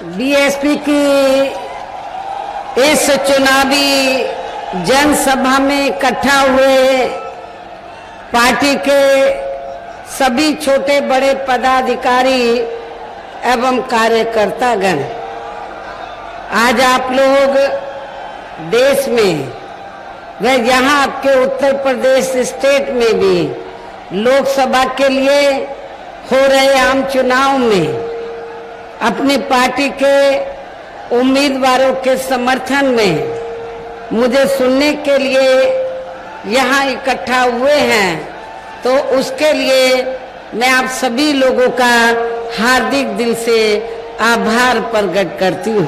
BSP की इस चुनावी जनसभा में इकट्ठा हुए पार्टी के सभी छोटे बड़े पदाधिकारी एवं कार्यकर्तागण, आज आप लोग देश में व यहाँ आपके उत्तर प्रदेश स्टेट में भी लोकसभा के लिए हो रहे आम चुनाव में अपनी पार्टी के उम्मीदवारों के समर्थन में मुझे सुनने के लिए यहाँ इकट्ठा हुए हैं, तो उसके लिए मैं आप सभी लोगों का हार्दिक दिल से आभार प्रकट करती हूँ।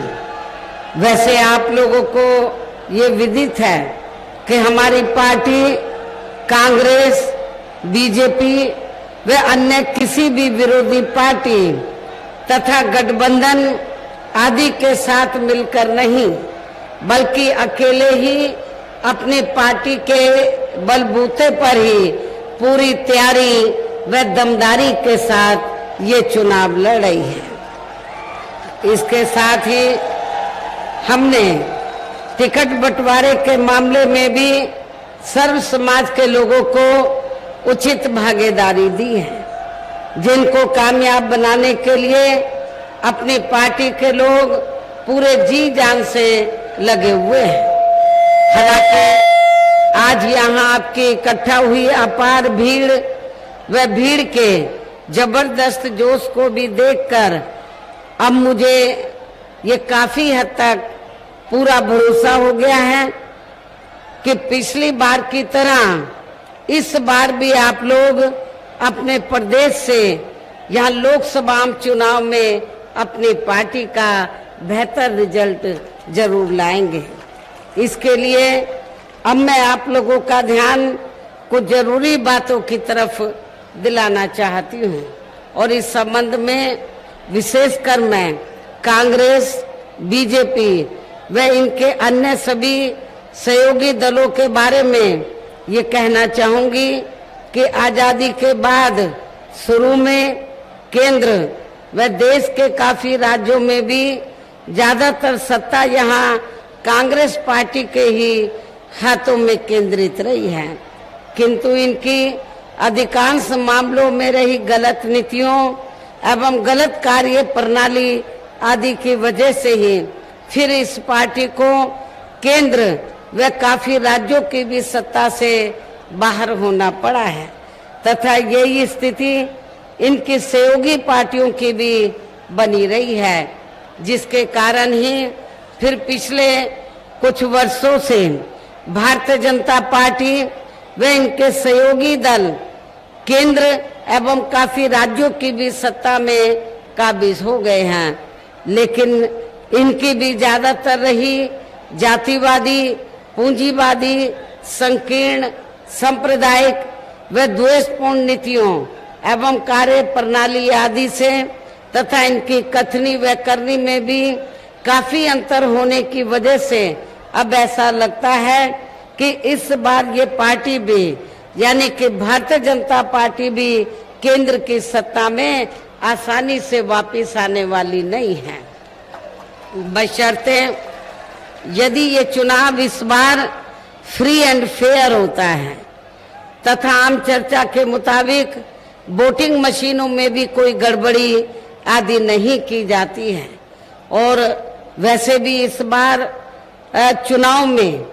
वैसे आप लोगों को ये विदित है कि हमारी पार्टी कांग्रेस, बीजेपी व अन्य किसी भी विरोधी पार्टी तथा गठबंधन आदि के साथ मिलकर नहीं, बल्कि अकेले ही अपनी पार्टी के बलबूते पर ही पूरी तैयारी व दमदारी के साथ ये चुनाव लड़ रही है। इसके साथ ही हमने टिकट बंटवारे के मामले में भी सर्व समाज के लोगों को उचित भागीदारी दी है, जिनको कामयाब बनाने के लिए अपनी पार्टी के लोग पूरे जी जान से लगे हुए हैं। हालांकि आज यहाँ आपकी इकट्ठा हुई अपार भीड़ व भीड़ के जबरदस्त जोश को भी देखकर अब मुझे ये काफी हद तक पूरा भरोसा हो गया है कि पिछली बार की तरह इस बार भी आप लोग अपने प्रदेश से यहाँ लोकसभा चुनाव में अपनी पार्टी का बेहतर रिजल्ट जरूर लाएंगे। इसके लिए अब मैं आप लोगों का ध्यान कुछ जरूरी बातों की तरफ दिलाना चाहती हूँ, और इस संबंध में विशेषकर मैं कांग्रेस, बीजेपी व इनके अन्य सभी सहयोगी दलों के बारे में ये कहना चाहूंगी कि आजादी के बाद शुरू में केंद्र व देश के काफी राज्यों में भी ज्यादातर सत्ता यहाँ कांग्रेस पार्टी के ही हाथों में केंद्रित रही है, किंतु इनकी अधिकांश मामलों में रही गलत नीतियों एवं गलत कार्य प्रणाली आदि की वजह से ही फिर इस पार्टी को केंद्र व काफी राज्यों की भी सत्ता से बाहर होना पड़ा है, तथा यही स्थिति इनकी सहयोगी पार्टियों की भी बनी रही है, जिसके कारण ही फिर पिछले कुछ वर्षों से भारतीय जनता पार्टी व इनके सहयोगी दल केंद्र एवं काफी राज्यों की भी सत्ता में काबिज हो गए हैं, लेकिन इनकी भी ज्यादातर रही जातिवादी, पूंजीवादी, संकीर्ण, सांप्रदायिक व द्वेषपूर्ण नीतियों एवं कार्य प्रणाली आदि से तथा इनकी कथनी व करनी में भी काफी अंतर होने की वजह से अब ऐसा लगता है कि इस बार ये पार्टी भी यानी कि भारतीय जनता पार्टी भी केंद्र की सत्ता में आसानी से वापस आने वाली नहीं है, बशर्ते यदि ये चुनाव इस बार फ्री एंड फेयर होता है तथा आम चर्चा के मुताबिक वोटिंग मशीनों में भी कोई गड़बड़ी आदि नहीं की जाती है। और वैसे भी इस बार चुनाव में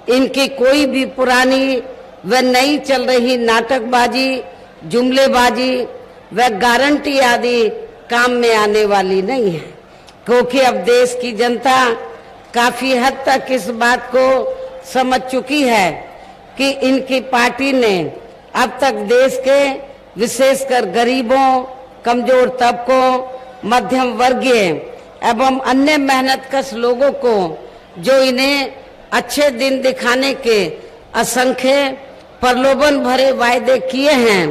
इनकी कोई भी पुरानी व नई चल रही नाटकबाजी, जुमलेबाजी व गारंटी आदि काम में आने वाली नहीं है, क्योंकि अब देश की जनता काफी हद तक इस बात को समझ चुकी है कि इनकी पार्टी ने अब तक देश के विशेषकर गरीबों, कमजोर तबकों, मध्यम वर्गीय एवं अन्य मेहनतकश लोगों को जो इन्हें अच्छे दिन दिखाने के असंख्य प्रलोभन भरे वायदे किए हैं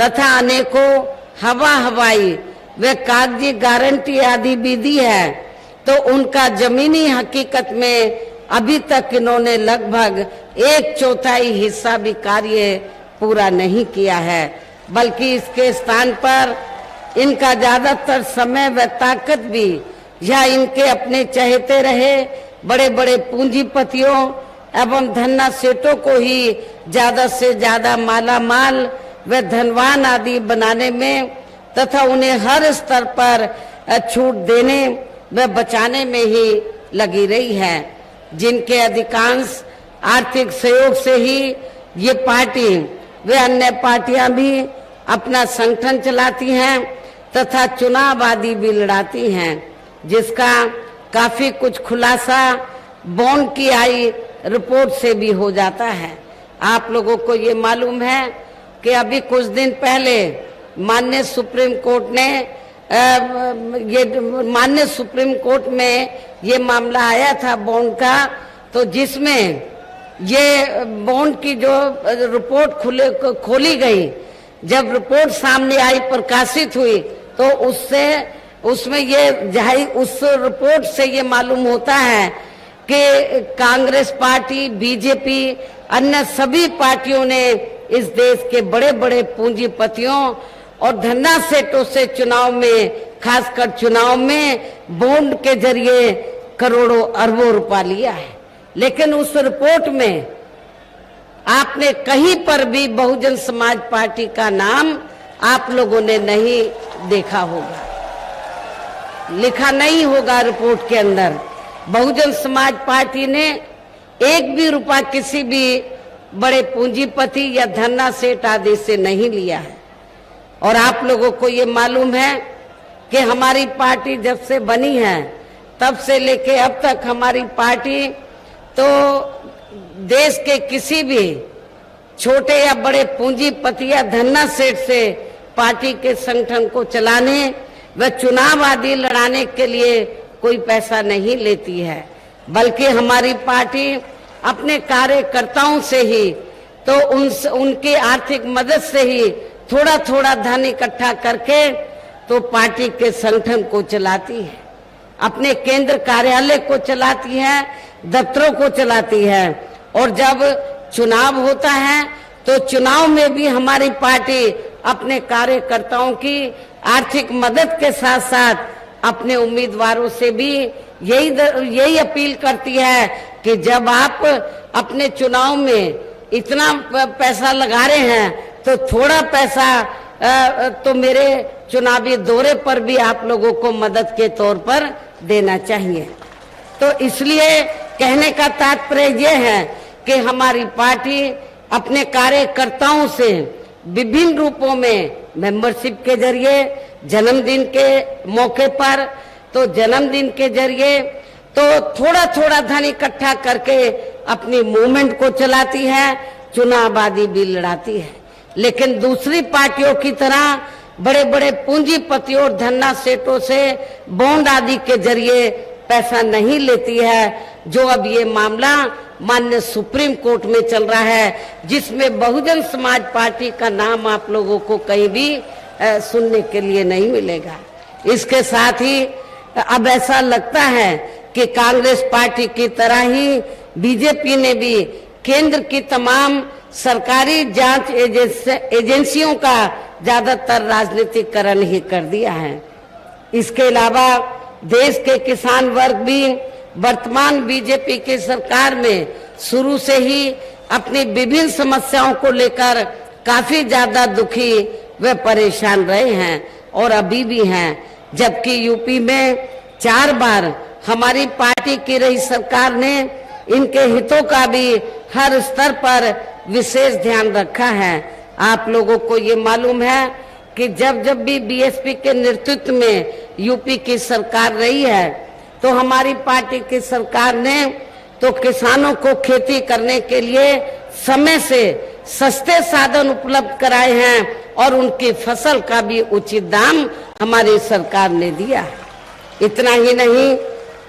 तथा अनेकों हवाई व कागजी गारंटी आदि भी दी है, तो उनका जमीनी हकीकत में अभी तक इन्होंने लगभग 1/4 हिस्सा भी कार्य पूरा नहीं किया है, बल्कि इसके स्थान पर इनका ज्यादातर समय व ताकत भी या इनके अपने चहेते रहे बड़े बड़े पूंजीपतियों एवं धन्ना सेठों को ही ज्यादा से ज्यादा माला माल व धनवान आदि बनाने में तथा उन्हें हर स्तर पर छूट देने व बचाने में ही लगी रही है, जिनके अधिकांश आर्थिक सहयोग से ही ये पार्टी व अन्य पार्टियां भी अपना संगठन चलाती हैं तथा चुनाव आदि भी लड़ाती हैं, जिसका काफी कुछ खुलासा बॉन्ड की आई रिपोर्ट से भी हो जाता है। आप लोगों को ये मालूम है कि अभी कुछ दिन पहले माननीय सुप्रीम कोर्ट में ये मामला आया था बॉन्ड का, तो जिसमें ये बॉन्ड की जो रिपोर्ट खोली गई, जब रिपोर्ट सामने आई प्रकाशित हुई तो उसमें ये उस रिपोर्ट से ये मालूम होता है कि कांग्रेस पार्टी, बीजेपी, अन्य सभी पार्टियों ने इस देश के बड़े बड़े पूंजीपतियों और धन्ना सेठों से चुनाव में, खासकर चुनाव में बॉन्ड के जरिए करोड़ों अरबों रुपया लिया है। लेकिन उस रिपोर्ट में आपने कहीं पर भी बहुजन समाज पार्टी का नाम आप लोगों ने नहीं देखा होगा, लिखा नहीं होगा रिपोर्ट के अंदर। बहुजन समाज पार्टी ने एक भी रुपया किसी भी बड़े पूंजीपति या धन्ना सेठ आदि से नहीं लिया है। और आप लोगों को ये मालूम है कि हमारी पार्टी जब से बनी है तब से लेके अब तक हमारी पार्टी तो देश के किसी भी छोटे या बड़े पूंजीपति या धन्ना सेठ से पार्टी के संगठन को चलाने व चुनाव आदि लड़ाने के लिए कोई पैसा नहीं लेती है, बल्कि हमारी पार्टी अपने कार्यकर्ताओं से ही तो उनकी आर्थिक मदद से ही थोड़ा थोड़ा धन इकट्ठा करके तो पार्टी के संगठन को चलाती है, अपने केंद्र कार्यालय को चलाती है, दफ्तरों को चलाती है। और जब चुनाव होता है तो चुनाव में भी हमारी पार्टी अपने कार्यकर्ताओं की आर्थिक मदद के साथ साथ अपने उम्मीदवारों से भी यही अपील करती है कि जब आप अपने चुनाव में इतना पैसा लगा रहे हैं तो थोड़ा पैसा तो मेरे चुनावी दौरे पर भी आप लोगों को मदद के तौर पर देना चाहिए। तो इसलिए कहने का तात्पर्य यह है कि हमारी पार्टी अपने कार्यकर्ताओं से विभिन्न रूपों में मेंबरशिप के जरिए, जन्मदिन के मौके पर तो जन्मदिन के जरिए तो थोड़ा थोड़ा धन इकट्ठा करके अपनी मूवमेंट को चलाती है, चुनाव आदि भी लड़ाती है। लेकिन दूसरी पार्टियों की तरह बड़े बड़े पूंजीपतियों और धन्ना सेठों से बॉन्ड आदि के जरिए पैसा नहीं लेती है, जो अब ये मामला माननीय सुप्रीम कोर्ट में चल रहा है, जिसमें बहुजन समाज पार्टी का नाम आप लोगों को कहीं भी सुनने के लिए नहीं मिलेगा। इसके साथ ही अब ऐसा लगता है कि कांग्रेस पार्टी की तरह ही बीजेपी ने भी केंद्र की तमाम सरकारी जांच एजेंसियों का ज्यादातर राजनीतिकरण ही कर दिया है। इसके अलावा देश के किसान वर्ग भी वर्तमान बीजेपी की सरकार में शुरू से ही अपनी विभिन्न समस्याओं को लेकर काफी ज्यादा दुखी व परेशान रहे हैं और अभी भी हैं। जबकि यूपी में 4 बार हमारी पार्टी की रही सरकार ने इनके हितों का भी हर स्तर पर विशेष ध्यान रखा है। आप लोगों को ये मालूम है कि जब भी बीएसपी के नेतृत्व में यूपी की सरकार रही है तो हमारी पार्टी की सरकार ने तो किसानों को खेती करने के लिए समय से सस्ते साधन उपलब्ध कराए हैं और उनकी फसल का भी उचित दाम हमारी सरकार ने दिया। इतना ही नहीं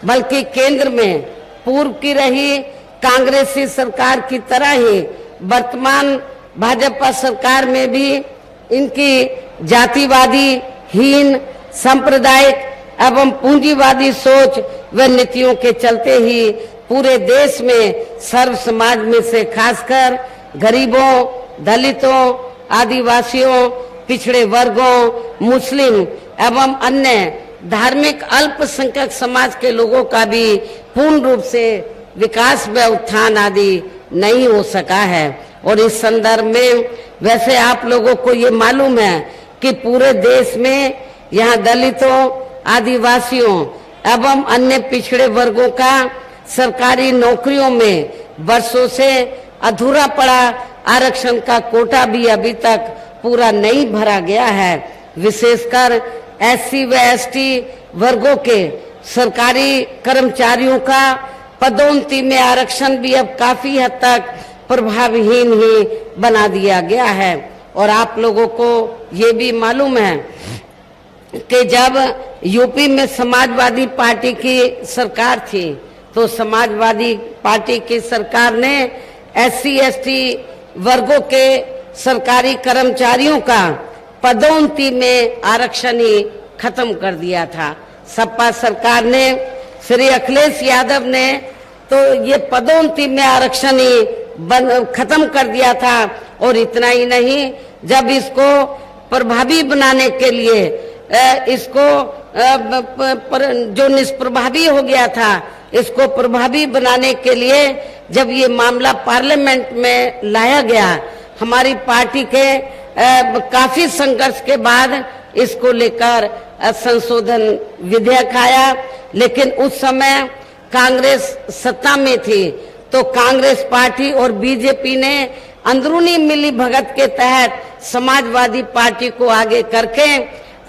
बल्कि केंद्र में पूर्व की रही कांग्रेसी सरकार की तरह ही वर्तमान भाजपा सरकार में भी इनकी जातिवादी, हीन, सांप्रदायिक एवं पूंजीवादी सोच व नीतियों के चलते ही पूरे देश में सर्व समाज में से खासकर गरीबों, दलितों, आदिवासियों, पिछड़े वर्गों, मुस्लिम एवं अन्य धार्मिक अल्पसंख्यक समाज के लोगों का भी पूर्ण रूप से विकास व उत्थान आदि नहीं हो सका है। और इस संदर्भ में वैसे आप लोगों को ये मालूम है कि पूरे देश में यहाँ दलितों, आदिवासियों एवं अन्य पिछड़े वर्गों का सरकारी नौकरियों में वर्षों से अधूरा पड़ा आरक्षण का कोटा भी अभी तक पूरा नहीं भरा गया है। विशेषकर एससी व एसटी वर्गों के सरकारी कर्मचारियों का पदोन्नति में आरक्षण भी अब काफी हद तक प्रभावहीन ही बना दिया गया है। और आप लोगों को ये भी मालूम है कि जब यूपी में समाजवादी पार्टी की सरकार थी तो समाजवादी पार्टी की सरकार ने एससी एसटी वर्गों के सरकारी कर्मचारियों का पदोन्नति में आरक्षण ही खत्म कर दिया था। सपा सरकार ने, श्री अखिलेश यादव ने तो ये पदोन्नति में आरक्षण ही खत्म कर दिया था। और इतना ही नहीं, जब इसको प्रभावी बनाने के लिए इसको जो निष्प्रभावी हो गया था, इसको प्रभावी बनाने के लिए जब ये मामला पार्लियामेंट में लाया गया, हमारी पार्टी के काफी संघर्ष के बाद इसको लेकर संशोधन विधेयक आया। लेकिन उस समय कांग्रेस सत्ता में थी तो कांग्रेस पार्टी और बीजेपी ने अंदरूनी मिली भगत के तहत समाजवादी पार्टी को आगे करके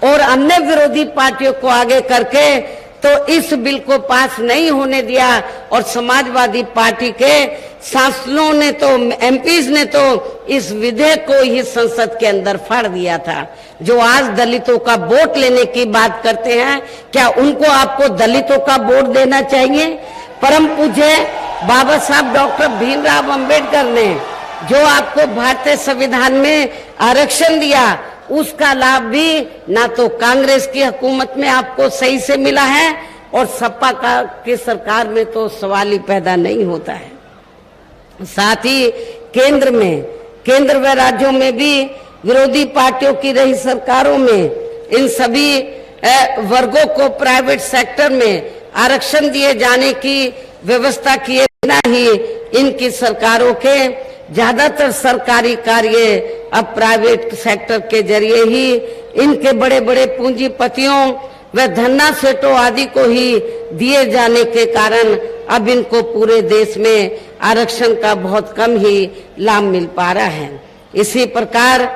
और अन्य विरोधी पार्टियों को आगे करके तो इस बिल को पास नहीं होने दिया। और समाजवादी पार्टी के सांसदों ने तो, एमपीज ने तो इस विधेयक को ही संसद के अंदर फाड़ दिया था। जो आज दलितों का वोट लेने की बात करते हैं, क्या उनको आपको दलितों का वोट देना चाहिए? परम पूज्य बाबा साहब डॉक्टर भीमराव अंबेडकर ने जो आपको भारतीय संविधान में आरक्षण दिया, उसका लाभ भी ना तो कांग्रेस की हुकूमत में आपको सही से मिला है और सपा की सरकार में तो सवाल ही पैदा नहीं होता है। साथ ही केंद्र व राज्यों में भी विरोधी पार्टियों की रही सरकारों में इन सभी वर्गों को प्राइवेट सेक्टर में आरक्षण दिए जाने की व्यवस्था किए बिना ही इनकी सरकारों के ज्यादातर सरकारी कार्य अब प्राइवेट सेक्टर के जरिए ही इनके बड़े बड़े पूंजीपतियों व धन्ना सेठों आदि को ही दिए जाने के कारण अब इनको पूरे देश में आरक्षण का बहुत कम ही लाभ मिल पा रहा है। इसी प्रकार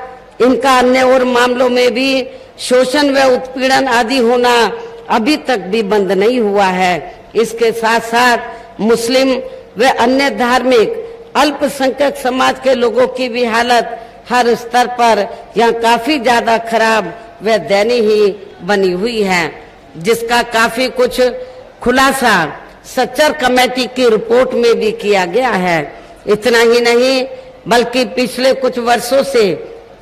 इनका अन्य और मामलों में भी शोषण व उत्पीड़न आदि होना अभी तक भी बंद नहीं हुआ है। इसके साथ साथ मुस्लिम व अन्य धार्मिक अल्पसंख्यक समाज के लोगों की भी हालत हर स्तर पर यहाँ काफी ज्यादा खराब व दयनीय ही बनी हुई है, जिसका काफी कुछ खुलासा सच्चर कमेटी की रिपोर्ट में भी किया गया है। इतना ही नहीं बल्कि पिछले कुछ वर्षों से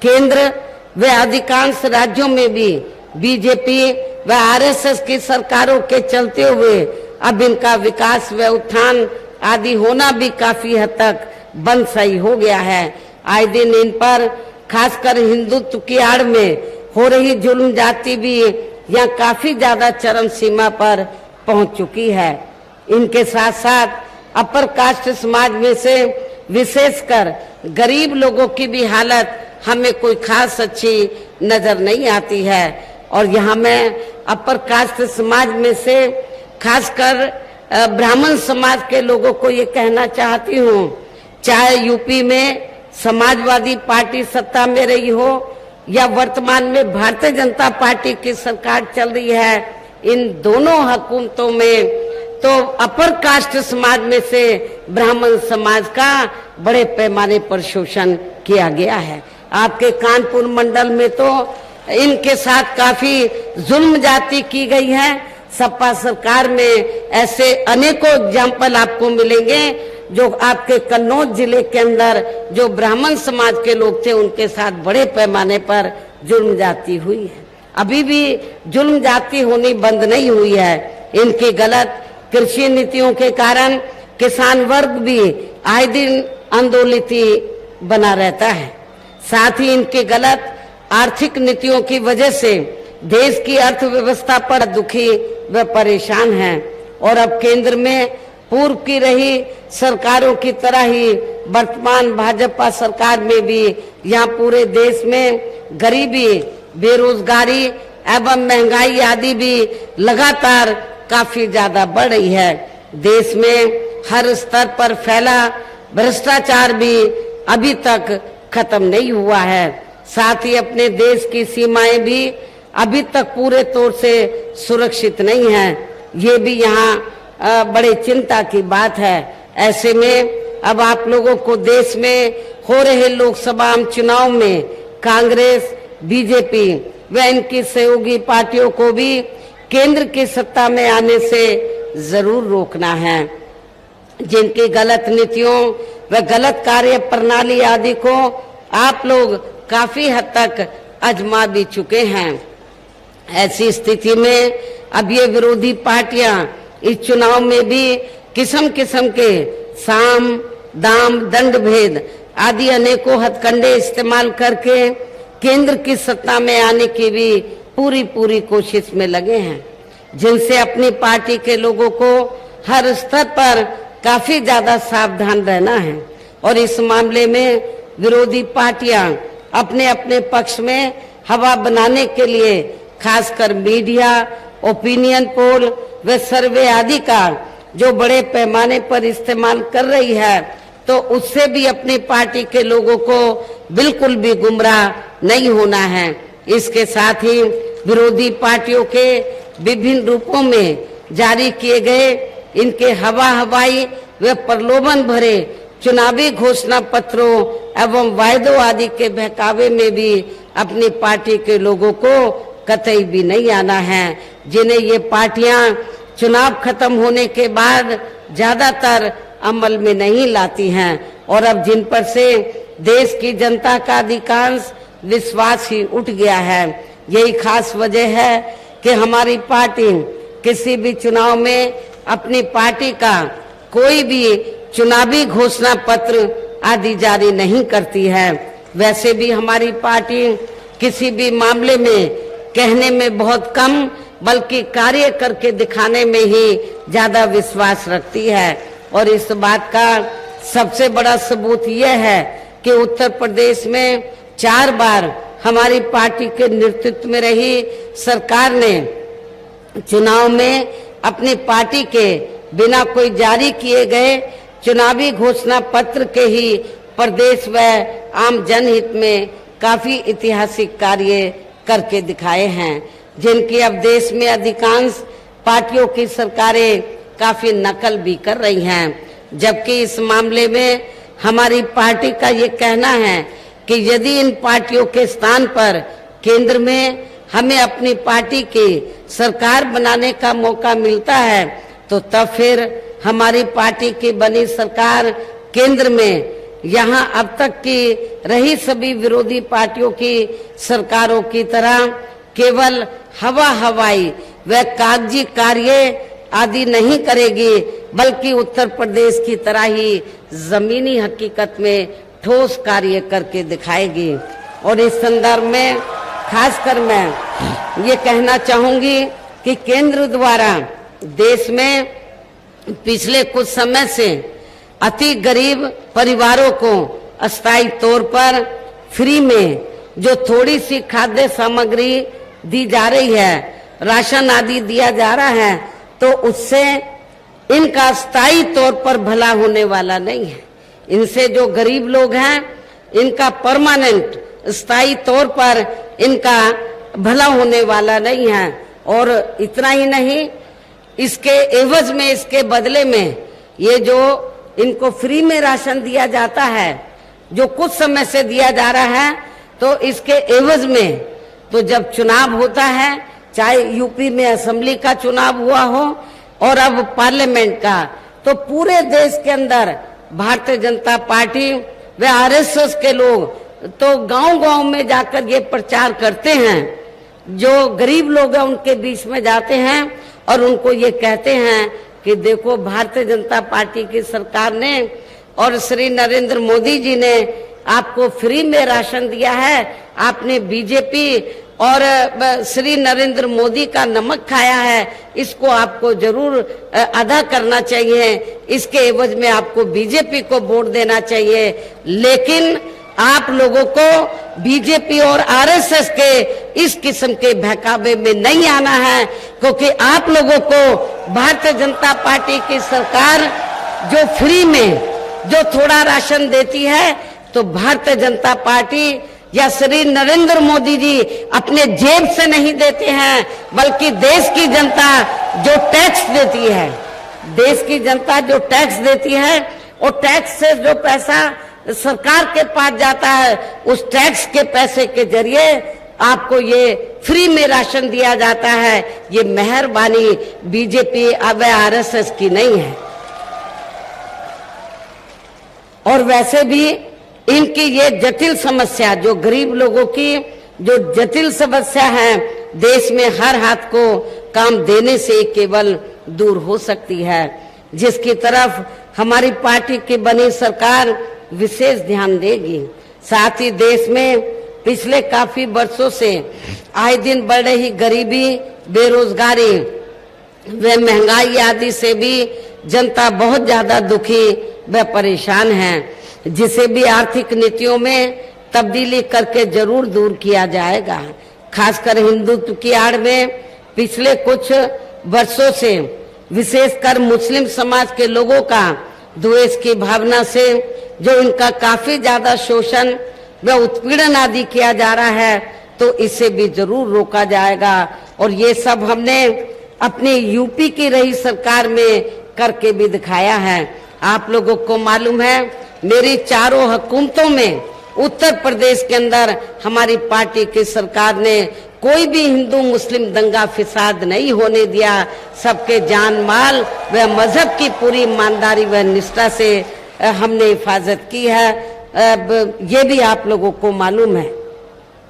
केंद्र व अधिकांश राज्यों में भी बीजेपी व आरएसएस की सरकारों के चलते हुए अब इनका विकास व उत्थान आदि होना भी काफी हद तक बंद सही हो गया है। आए दिन इन पर खासकर हिंदुत्व की आड़ में हो रही जुल्म जाति भी यहाँ काफी ज्यादा चरम सीमा पर पहुंच चुकी है। इनके साथ साथ अपर कास्ट समाज में से विशेषकर गरीब लोगों की भी हालत हमें कोई खास अच्छी नजर नहीं आती है। और यहाँ मैं अपर कास्ट समाज में से खासकर ब्राह्मण समाज के लोगों को ये कहना चाहती हूँ, चाहे यूपी में समाजवादी पार्टी सत्ता में रही हो या वर्तमान में भारतीय जनता पार्टी की सरकार चल रही है, इन दोनों हुकूमतों में तो अपर कास्ट समाज में से ब्राह्मण समाज का बड़े पैमाने पर शोषण किया गया है। आपके कानपुर मंडल में तो इनके साथ काफी जुल्म जाति की गई है। सपा सरकार में ऐसे अनेकों एग्जाम्पल आपको मिलेंगे जो आपके कन्नौज जिले के अंदर जो ब्राह्मण समाज के लोग थे उनके साथ बड़े पैमाने पर जुल्म जाति हुई है। अभी भी जुल्म जाति होनी बंद नहीं हुई है। इनकी गलत कृषि नीतियों के कारण किसान वर्ग भी आए दिन आंदोलित बना रहता है। साथ ही इनकी गलत आर्थिक नीतियों की वजह से देश की अर्थव्यवस्था पर दुखी व परेशान हैं और अब केंद्र में पूर्व की रही सरकारों की तरह ही वर्तमान भाजपा सरकार में भी यहाँ पूरे देश में गरीबी, बेरोजगारी एवं महंगाई आदि भी लगातार काफी ज्यादा बढ़ रही है। देश में हर स्तर पर फैला भ्रष्टाचार भी अभी तक खत्म नहीं हुआ है। साथ ही अपने देश की सीमाएं भी अभी तक पूरे तौर से सुरक्षित नहीं है। ये भी यहाँ बड़े चिंता की बात है। ऐसे में अब आप लोगों को देश में हो रहे लोकसभा चुनाव में कांग्रेस, बीजेपी व इनकी सहयोगी पार्टियों को भी केंद्र की सत्ता में आने से जरूर रोकना है। जिनकी गलत नीतियों व गलत कार्य प्रणाली आदि को आप लोग काफी हद तक आजमा भी चुके हैं। ऐसी स्थिति में अब ये विरोधी पार्टियां इस चुनाव में भी किस्म किस्म के साम, दाम, दंड भेद आदि अनेकों हथकंडे इस्तेमाल करके केंद्र की सत्ता में आने की भी पूरी कोशिश में लगे हैं, जिनसे अपनी पार्टी के लोगों को हर स्तर पर काफी ज्यादा सावधान रहना है। और इस मामले में विरोधी पार्टियां अपने अपने पक्ष में हवा बनाने के लिए खासकर मीडिया, ओपिनियन पोल व सर्वे आदि का जो बड़े पैमाने पर इस्तेमाल कर रही है, तो उससे भी अपनी पार्टी के लोगों को बिल्कुल भी गुमराह नहीं होना है। इसके साथ ही विरोधी पार्टियों के विभिन्न रूपों में जारी किए गए इनके हवाई व प्रलोभन भरे चुनावी घोषणा पत्रों एवं वायदों आदि के बहकावे में भी अपनी पार्टी के लोगों को कतई भी नहीं आना है, जिन्हें ये पार्टियां चुनाव खत्म होने के बाद ज्यादातर अमल में नहीं लाती हैं और अब जिन पर से देश की जनता का अधिकांश विश्वास ही उठ गया है। यही खास वजह है कि हमारी पार्टी किसी भी चुनाव में अपनी पार्टी का कोई भी चुनावी घोषणा पत्र आदि जारी नहीं करती है। वैसे भी हमारी पार्टी किसी भी मामले में कहने में बहुत कम बल्कि कार्य करके दिखाने में ही ज्यादा विश्वास रखती है। और इस बात का सबसे बड़ा सबूत यह है कि उत्तर प्रदेश में 4 बार हमारी पार्टी के नेतृत्व में रही सरकार ने चुनाव में अपनी पार्टी के बिना कोई जारी किए गए चुनावी घोषणा पत्र के ही प्रदेश व आम जनहित में काफी ऐतिहासिक कार्य करके दिखाए हैं, जिनकी अब देश में अधिकांश पार्टियों की सरकारें काफी नकल भी कर रही हैं। जबकि इस मामले में हमारी पार्टी का ये कहना है कि यदि इन पार्टियों के स्थान पर केंद्र में हमें अपनी पार्टी की सरकार बनाने का मौका मिलता है, तो तब फिर हमारी पार्टी की बनी सरकार केंद्र में यहाँ अब तक की रही सभी विरोधी पार्टियों की सरकारों की तरह केवल हवाई व कागजी कार्य आदि नहीं करेगी, बल्कि उत्तर प्रदेश की तरह ही जमीनी हकीकत में ठोस कार्य करके दिखाएगी। और इस संदर्भ में खासकर मैं ये कहना चाहूंगी कि केंद्र द्वारा देश में पिछले कुछ समय से अति गरीब परिवारों को अस्थायी तौर पर फ्री में जो थोड़ी सी खाद्य सामग्री दी जा रही है, राशन आदि दिया जा रहा है, तो उससे इनका स्थायी तौर पर भला होने वाला नहीं है। इनसे जो गरीब लोग हैं इनका परमानेंट स्थायी तौर पर इनका भला होने वाला नहीं है। और इतना ही नहीं, इसके एवज में, इसके बदले में ये जो इनको फ्री में राशन दिया जाता है, जो कुछ समय से दिया जा रहा है, तो इसके एवज में तो जब चुनाव होता है, चाहे यूपी में असेंबली का चुनाव हुआ हो और अब पार्लियामेंट का, तो पूरे देश के अंदर भारतीय जनता पार्टी व आरएसएस के लोग तो गांव-गांव में जाकर ये प्रचार करते हैं। जो गरीब लोग हैं उनके बीच में जाते हैं और उनको ये कहते हैं कि देखो, भारतीय जनता पार्टी की सरकार ने और श्री नरेंद्र मोदी जी ने आपको फ्री में राशन दिया है, आपने बीजेपी और श्री नरेंद्र मोदी का नमक खाया है, इसको आपको जरूर अदा करना चाहिए। इसके एवज में आपको बीजेपी को वोट देना चाहिए। लेकिन आप लोगों को बीजेपी और आरएसएस के इस किस्म के बहकावे में नहीं आना है, क्योंकि आप लोगों को भारतीय जनता पार्टी की सरकार जो फ्री में जो थोड़ा राशन देती है, तो भारतीय जनता पार्टी या श्री नरेंद्र मोदी जी अपने जेब से नहीं देते हैं, बल्कि देश की जनता जो टैक्स देती है, देश की जनता जो टैक्स देती है, और टैक्स से जो पैसा सरकार के पास जाता है, उस टैक्स के पैसे के जरिए आपको ये फ्री में राशन दिया जाता है। ये मेहरबानी बीजेपी व आरएसएस की नहीं है। और वैसे भी इनकी ये जटिल समस्या, जो गरीब लोगों की जो जटिल समस्या है, देश में हर हाथ को काम देने से केवल दूर हो सकती है, जिसकी तरफ हमारी पार्टी की बनी सरकार विशेष ध्यान देगी। साथ ही देश में पिछले काफी वर्षों से आए दिन बढ़ रही गरीबी, बेरोजगारी व महंगाई आदि से भी जनता बहुत ज्यादा दुखी व परेशान है, जिसे भी आर्थिक नीतियों में तब्दीली करके जरूर दूर किया जाएगा। खासकर हिंदुत्व की आड़ में पिछले कुछ वर्षों से विशेषकर मुस्लिम समाज के लोगों का द्वेष की भावना से जो इनका काफी ज्यादा शोषण व उत्पीड़न आदि किया जा रहा है, तो इसे भी जरूर रोका जाएगा। और ये सब हमने अपनी यूपी की रही सरकार में करके भी दिखाया है। आप लोगों को मालूम है, मेरी चारों हुकूमतों में उत्तर प्रदेश के अंदर हमारी पार्टी की सरकार ने कोई भी हिंदू मुस्लिम दंगा फिसाद नहीं होने दिया। सबके जान माल व मजहब की पूरी ईमानदारी व निष्ठा से हमने हिफाजत की है। ये भी आप लोगों को मालूम है,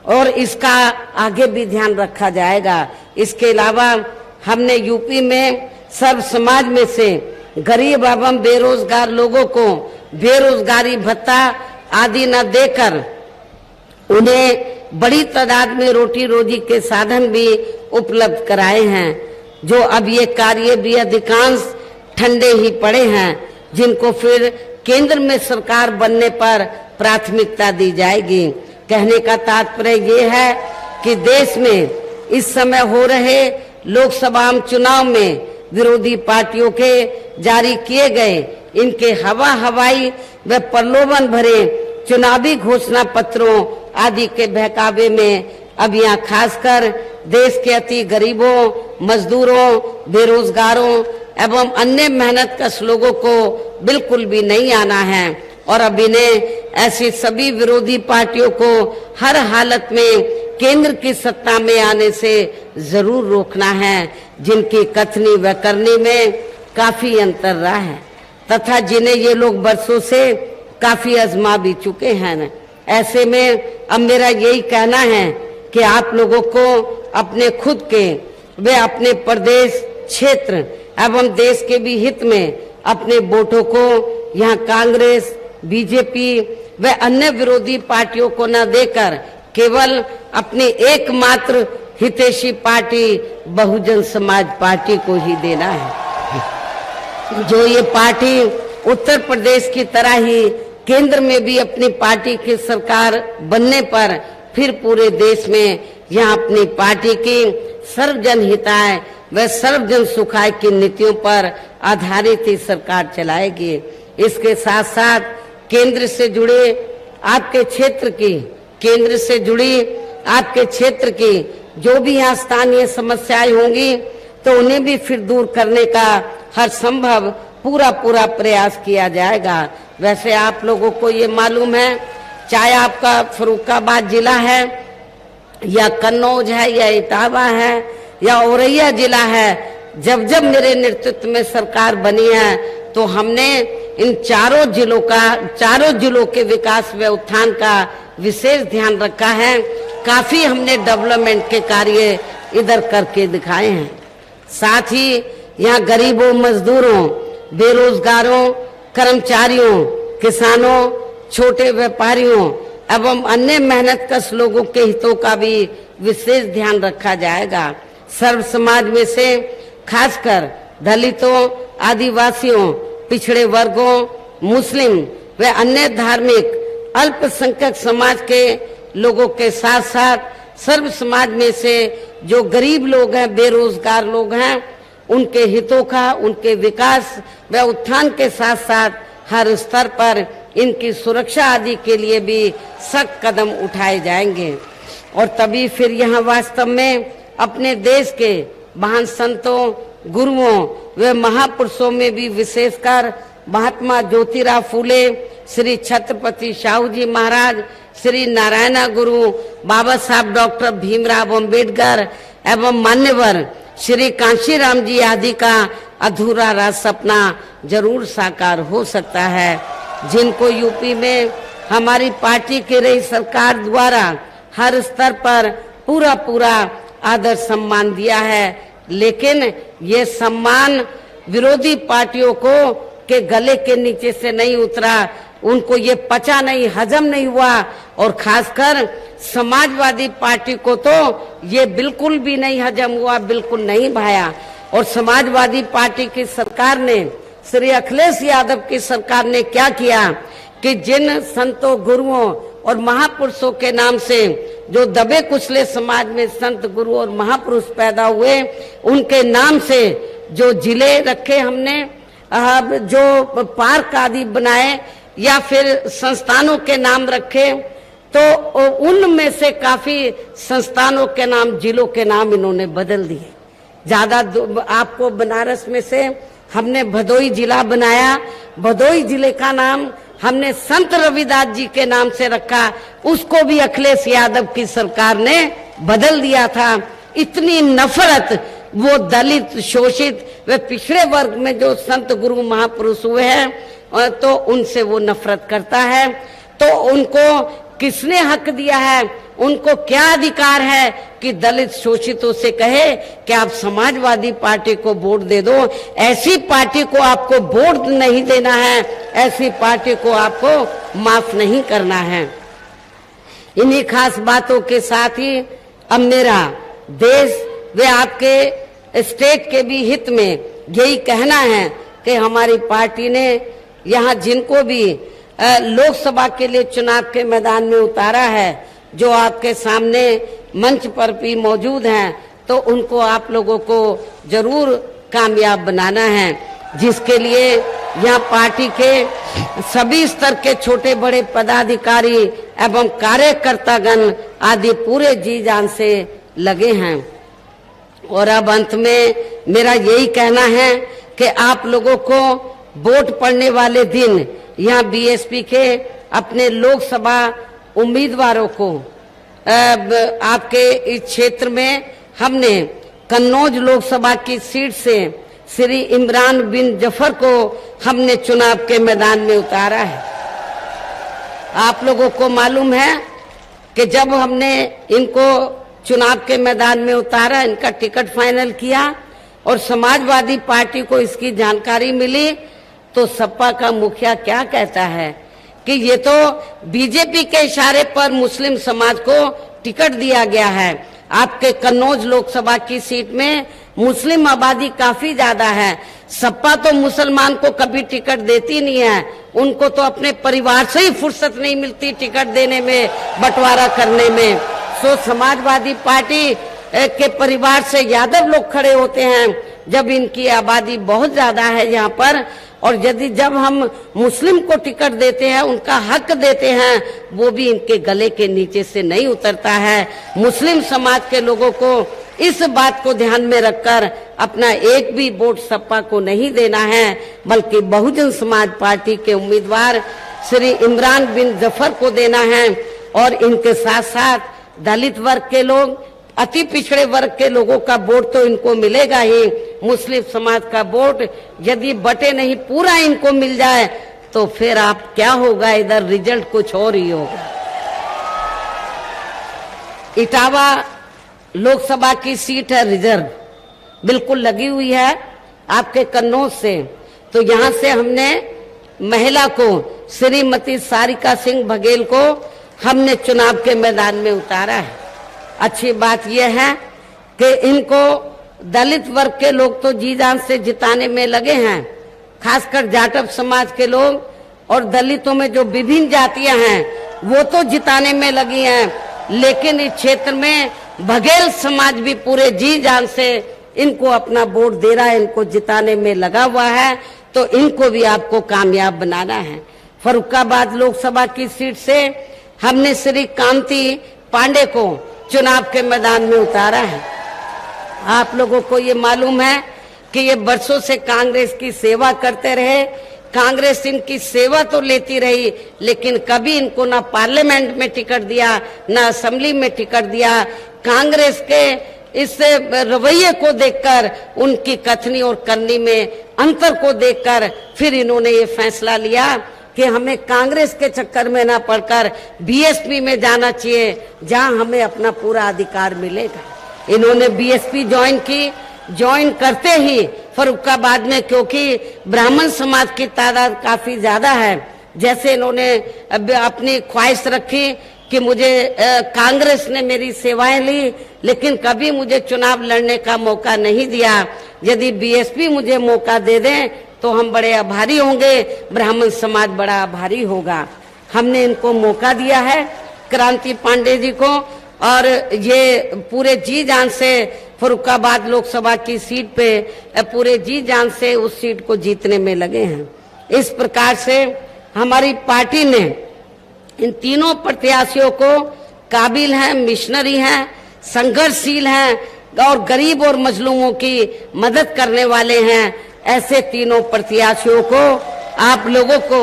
और इसका आगे भी ध्यान रखा जाएगा। इसके अलावा हमने यूपी में सर्व समाज में से गरीब एवं बेरोजगार लोगों को बेरोजगारी भत्ता आदि न देकर उन्हें बड़ी तादाद में रोटी रोजी के साधन भी उपलब्ध कराए हैं। जो अब ये कार्य भी अधिकांश ठंडे ही पड़े हैं, जिनको फिर केंद्र में सरकार बनने पर प्राथमिकता दी जाएगी। कहने का तात्पर्य ये है कि देश में इस समय हो रहे लोकसभा चुनाव में विरोधी पार्टियों के जारी किए गए इनके हवाई व प्रलोभन भरे चुनावी घोषणा पत्रों आदि के बहकावे में अब यहाँ खासकर देश के अति गरीबों, मजदूरों, बेरोजगारों एवं अन्य मेहनतकश लोगों को बिल्कुल भी नहीं आना है। और अब इन्हें ऐसी सभी विरोधी पार्टियों को हर हालत में केंद्र की सत्ता में आने से जरूर रोकना है, जिनकी कथनी व करनी में काफी अंतर रहा है तथा जिन्हें ये लोग बरसों से काफी आजमा भी चुके हैं। ऐसे में अब मेरा यही कहना है कि आप लोगों को अपने खुद के वे अपने प्रदेश, क्षेत्र एवं देश के भी हित में अपने वोटों को यहाँ कांग्रेस, बीजेपी व अन्य विरोधी पार्टियों को न देकर केवल अपनी एकमात्र हितैषी पार्टी बहुजन समाज पार्टी को ही देना है। जो ये पार्टी उत्तर प्रदेश की तरह ही केंद्र में भी अपनी पार्टी की सरकार बनने पर फिर पूरे देश में यहाँ अपनी पार्टी की सर्वजन हिताय व सर्वजन सुखाय की नीतियों पर आधारित ही सरकार चलाएगी। इसके साथ साथ केंद्र से जुड़े आपके क्षेत्र की, केंद्र से जुड़ी आपके क्षेत्र की जो भी यहाँ स्थानीय समस्याएं होंगी, तो उन्हें भी फिर दूर करने का हर संभव पूरा प्रयास किया जाएगा। वैसे आप लोगों को ये मालूम है, चाहे आपका फर्रुखाबाद जिला है या कन्नौज है या इटावा है या औरैया जिला है, जब जब मेरे नेतृत्व में सरकार बनी है तो हमने इन चारों जिलों के विकास व उत्थान का विशेष ध्यान रखा है। काफी हमने डेवलपमेंट के कार्य इधर करके दिखाए हैं। साथ ही यहाँ गरीबों, मजदूरों, बेरोजगारों, कर्मचारियों, किसानों, छोटे व्यापारियों एवं अन्य मेहनतकश लोगों के हितों का भी विशेष ध्यान रखा जाएगा। सर्व समाज में से खासकर दलितों, आदिवासियों, पिछड़े वर्गों, मुस्लिम व अन्य धार्मिक अल्पसंख्यक समाज के लोगों के साथ साथ सर्व समाज में से जो गरीब लोग हैं, बेरोजगार लोग हैं, उनके हितों का, उनके विकास व उत्थान के साथ साथ हर स्तर पर इनकी सुरक्षा आदि के लिए भी सख्त कदम उठाए जाएंगे। और तभी फिर यहाँ वास्तव में अपने देश के महान संतों, गुरुओं व महापुरुषों में भी विशेषकर महात्मा ज्योतिराव फूले, श्री छत्रपति शाहू जी महाराज, श्री नारायण गुरु, बाबा साहब डॉक्टर भीमराव अंबेडकर एवं मान्यवर श्री कांशीराम जी आदि का अधूरा राज सपना जरूर साकार हो सकता है, जिनको यूपी में हमारी पार्टी की रही सरकार द्वारा हर स्तर पर पूरा आदर सम्मान दिया है। लेकिन ये सम्मान विरोधी पार्टियों को के गले के नीचे से नहीं उतरा, उनको ये पचा नहीं, हजम नहीं हुआ। और खासकर समाजवादी पार्टी को तो ये बिल्कुल भी नहीं हजम हुआ, बिल्कुल नहीं भाया। और समाजवादी पार्टी की सरकार ने, श्री अखिलेश यादव की सरकार ने क्या किया कि जिन संतों, गुरुओं और महापुरुषों के नाम से जो दबे कुचले समाज में संत, गुरु और महापुरुष पैदा हुए, उनके नाम से जो जिले रखे हमने, जो पार्क आदि बनाए या फिर संस्थानों के नाम रखे, तो उनमें से काफी संस्थानों के नाम, जिलों के नाम इन्होंने बदल दिए। ज्यादा आपको बनारस में से हमने भदोई जिला बनाया, भदोई जिले का नाम हमने संत रविदास जी के नाम से रखा, उसको भी अखिलेश यादव की सरकार ने बदल दिया था। इतनी नफरत वो दलित, शोषित व पिछड़े वर्ग में जो संत, गुरु, महापुरुष हुए हैं, तो उनसे वो नफरत करता है। तो उनको किसने हक दिया है, उनको क्या अधिकार है कि दलित शोषितों से कहे कि आप समाजवादी पार्टी को वोट दे दो? ऐसी पार्टी को आपको वोट नहीं देना है, ऐसी पार्टी को आपको माफ नहीं करना है। इन्हीं खास बातों के साथ ही अब मेरा देश वे आपके स्टेट के भी हित में यही कहना है कि हमारी पार्टी ने यहाँ जिनको भी लोकसभा के लिए चुनाव के मैदान में उतारा है, जो आपके सामने मंच पर भी मौजूद हैं, तो उनको आप लोगों को जरूर कामयाब बनाना है, जिसके लिए यहाँ पार्टी के सभी स्तर के छोटे बड़े पदाधिकारी एवं कार्यकर्तागण आदि पूरे जी जान से लगे हैं। और अब अंत में मेरा यही कहना है कि आप लोगों को वोट पड़ने वाले दिन यहाँ बीएसपी के अपने लोकसभा उम्मीदवारों को आपके इस क्षेत्र में हमने कन्नौज लोकसभा की सीट से श्री इमरान बिन जफर को हमने चुनाव के मैदान में उतारा है। आप लोगों को मालूम है कि जब हमने इनको चुनाव के मैदान में उतारा, इनका टिकट फाइनल किया और समाजवादी पार्टी को इसकी जानकारी मिली, तो सपा का मुखिया क्या कहता है कि ये तो बीजेपी के इशारे पर मुस्लिम समाज को टिकट दिया गया है। आपके कन्नौज लोकसभा की सीट में मुस्लिम आबादी काफी ज्यादा है, सपा तो मुसलमान को कभी टिकट देती नहीं है, उनको तो अपने परिवार से ही फुर्सत नहीं मिलती टिकट देने में, बंटवारा करने में। सो समाजवादी पार्टी के परिवार से यादव लोग खड़े होते हैं, जब इनकी आबादी बहुत ज्यादा है यहाँ पर, और यदि जब हम मुस्लिम को टिकट देते हैं, उनका हक देते हैं, वो भी इनके गले के नीचे से नहीं उतरता है। मुस्लिम समाज के लोगों को इस बात को ध्यान में रखकर अपना एक भी वोट सपा को नहीं देना है, बल्कि बहुजन समाज पार्टी के उम्मीदवार श्री इमरान बिन जफर को देना है। और इनके साथ साथ दलित वर्ग के लोग, अति पिछड़े वर्ग के लोगों का वोट तो इनको मिलेगा ही, मुस्लिम समाज का वोट यदि बटे नहीं पूरा इनको मिल जाए, तो फिर आप क्या होगा, इधर रिजल्ट कुछ और ही होगा। इटावा लोकसभा की सीट है रिजर्व, बिल्कुल लगी हुई है आपके कन्नौज से, तो यहाँ से हमने महिला को श्रीमती सारिका सिंह बघेल को हमने चुनाव के मैदान में उतारा है। अच्छी बात यह है कि इनको दलित वर्ग के लोग तो जी जान से जिताने में लगे हैं, खासकर जाटव समाज के लोग, और दलितों में जो विभिन्न जातियां हैं वो तो जिताने में लगी हैं, लेकिन इस क्षेत्र में बघेल समाज भी पूरे जी जान से इनको अपना वोट दे रहा है, इनको जिताने में लगा हुआ है। तो इनको भी आपको कामयाब बनाना है। फर्रुखाबाद लोकसभा की सीट से हमने श्री कांति पांडे को चुनाव के मैदान में उतारा है। आप लोगों को ये मालूम है कि ये बरसों से कांग्रेस की सेवा करते रहे, कांग्रेस इनकी सेवा तो लेती रही, लेकिन कभी इनको ना पार्लियामेंट में टिकट दिया, ना असेंबली में टिकट दिया। कांग्रेस के इस रवैये को देखकर, उनकी कथनी और करनी में अंतर को देखकर फिर इन्होंने ये फैसला लिया कि हमें कांग्रेस के चक्कर में ना पड़कर बीएसपी में जाना चाहिए, जहां हमें अपना पूरा अधिकार मिलेगा। इन्होंने बीएसपी ज्वाइन की। ज्वाइन करते ही फर्रुखाबाद में, क्योंकि ब्राह्मण समाज की तादाद काफी ज्यादा है, जैसे इन्होंने अपनी ख्वाहिश रखी कि मुझे कांग्रेस ने मेरी सेवाएं ली, लेकिन कभी मुझे चुनाव लड़ने का मौका नहीं दिया। यदि बीएसपी मुझे मौका दे दें तो हम बड़े आभारी होंगे, ब्राह्मण समाज बड़ा आभारी होगा। हमने इनको मौका दिया है, क्रांति पांडे जी को, और ये पूरे जी जान से फर्रुखाबाद लोकसभा की सीट पे पूरे जी जान से उस सीट को जीतने में लगे हैं। इस प्रकार से हमारी पार्टी ने इन तीनों प्रत्याशियों को काबिल हैं, मिशनरी हैं, संघर्षशील हैं और गरीब और मजलूमों की मदद करने वाले हैं। ऐसे तीनों प्रत्याशियों को आप लोगों को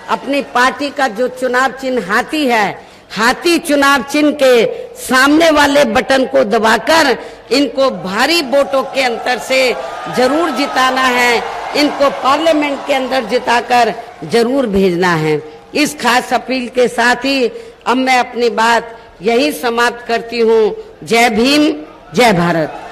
अपनी पार्टी का जो चुनाव चिन्ह हाथी है, हाथी चुनाव चिन्ह के सामने वाले बटन को दबाकर इनको भारी वोटों के अंतर से जरूर जिताना है। इनको पार्लियामेंट के अंदर जिताकर जरूर भेजना है। इस खास अपील के साथ ही अब मैं अपनी बात यही समाप्त करती हूँ। जय भीम, जय भारत।